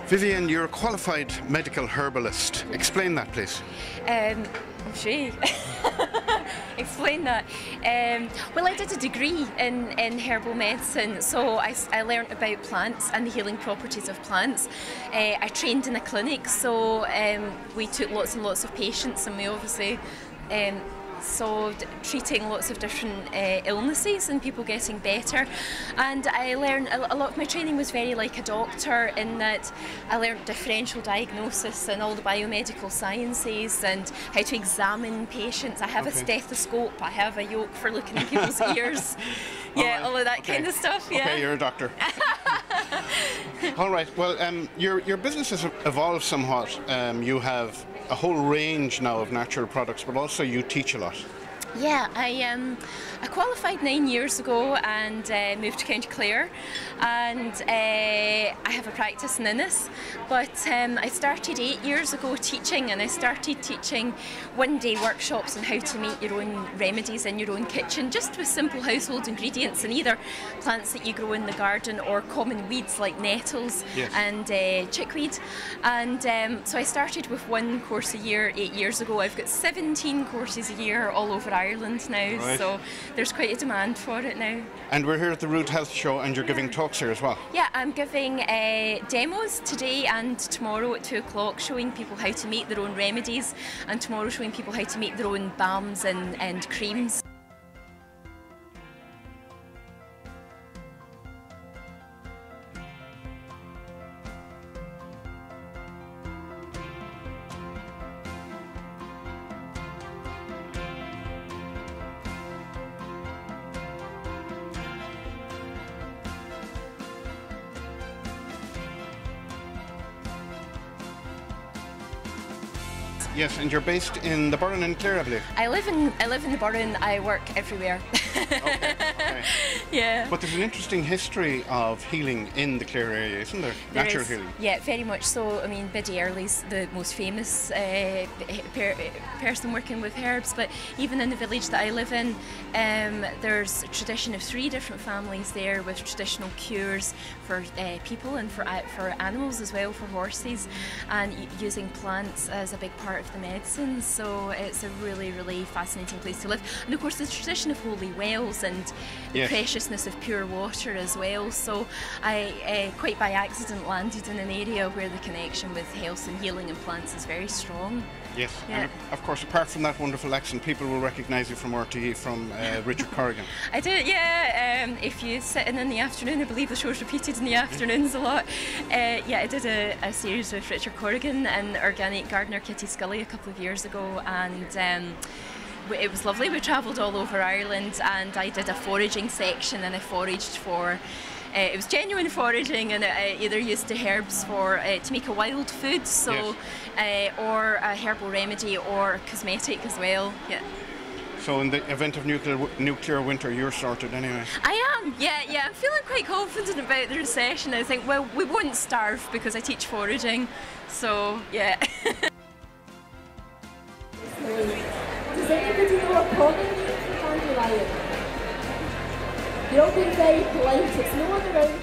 Vivienne, you're a qualified medical herbalist. Explain that, please. Sure. Explain that. Well, I did a degree in herbal medicine, so I learnt about plants and the healing properties of plants. I trained in a clinic, so we took lots and lots of patients, and we obviously treating lots of different illnesses and people getting better. And I learned a lot of my training was very like a doctor, in that I learned differential diagnosis and all the biomedical sciences and how to examine patients. I have a stethoscope, I have a yoke for looking in people's ears. Yeah, all of that kind of stuff. Yeah. Okay, you're a doctor. All right. Well, your business has evolved somewhat. You have a whole range now of natural products, but also you teach a lot. Yeah, I qualified 9 years ago and moved to County Clare, and I have a practice in Innis, but I started 8 years ago teaching, and I started teaching one-day workshops on how to make your own remedies in your own kitchen, just with simple household ingredients, and either plants that you grow in the garden or common weeds like nettles and chickweed. And so I started with one course a year 8 years ago. I've got 17 courses a year all over Ireland now, so there's quite a demand for it now. And we're here at the Root Health Show, and you're giving talks here as well. Yeah, I'm giving demos today and tomorrow at 2 o'clock, showing people how to make their own remedies, and tomorrow showing people how to make their own balms and creams. Yes, and you're based in the Burren in Clare, I believe. I live in the Burren. I work everywhere. Okay. Yeah. But there's an interesting history of healing in the Clare area, isn't there? Natural healing. Yeah, very much so. I mean, Biddy Early's the most famous person working with herbs, but even in the village that I live in, there's a tradition of 3 different families there with traditional cures for people and for animals as well, for horses, and using plants as a big part of the medicine. So it's a really, really fascinating place to live. And of course, the tradition of holy wells and the preciousness of pure water as well. So I quite by accident landed in an area where the connection with health and healing and plants is very strong. Yes, and of course, apart from that wonderful accent, people will recognise you from RTE, from Richard Corrigan. I do, yeah. If you sit in the afternoon, I believe the show's repeated in the afternoons a lot. Yeah, I did a series with Richard Corrigan and organic gardener Kitty Scully a couple of years ago, and it was lovely. We travelled all over Ireland, and I did a foraging section, and I foraged for it was genuine foraging, and I either used the herbs for to make a wild food, so or a herbal remedy or cosmetic as well. Yeah. So in the event of nuclear winter, you're sorted anyway. I am, yeah. I'm feeling quite confident about the recession. I think, well, we won't starve because I teach foraging, so yeah. Does anybody know a common dandelion? You're all being very polite, it's no one around.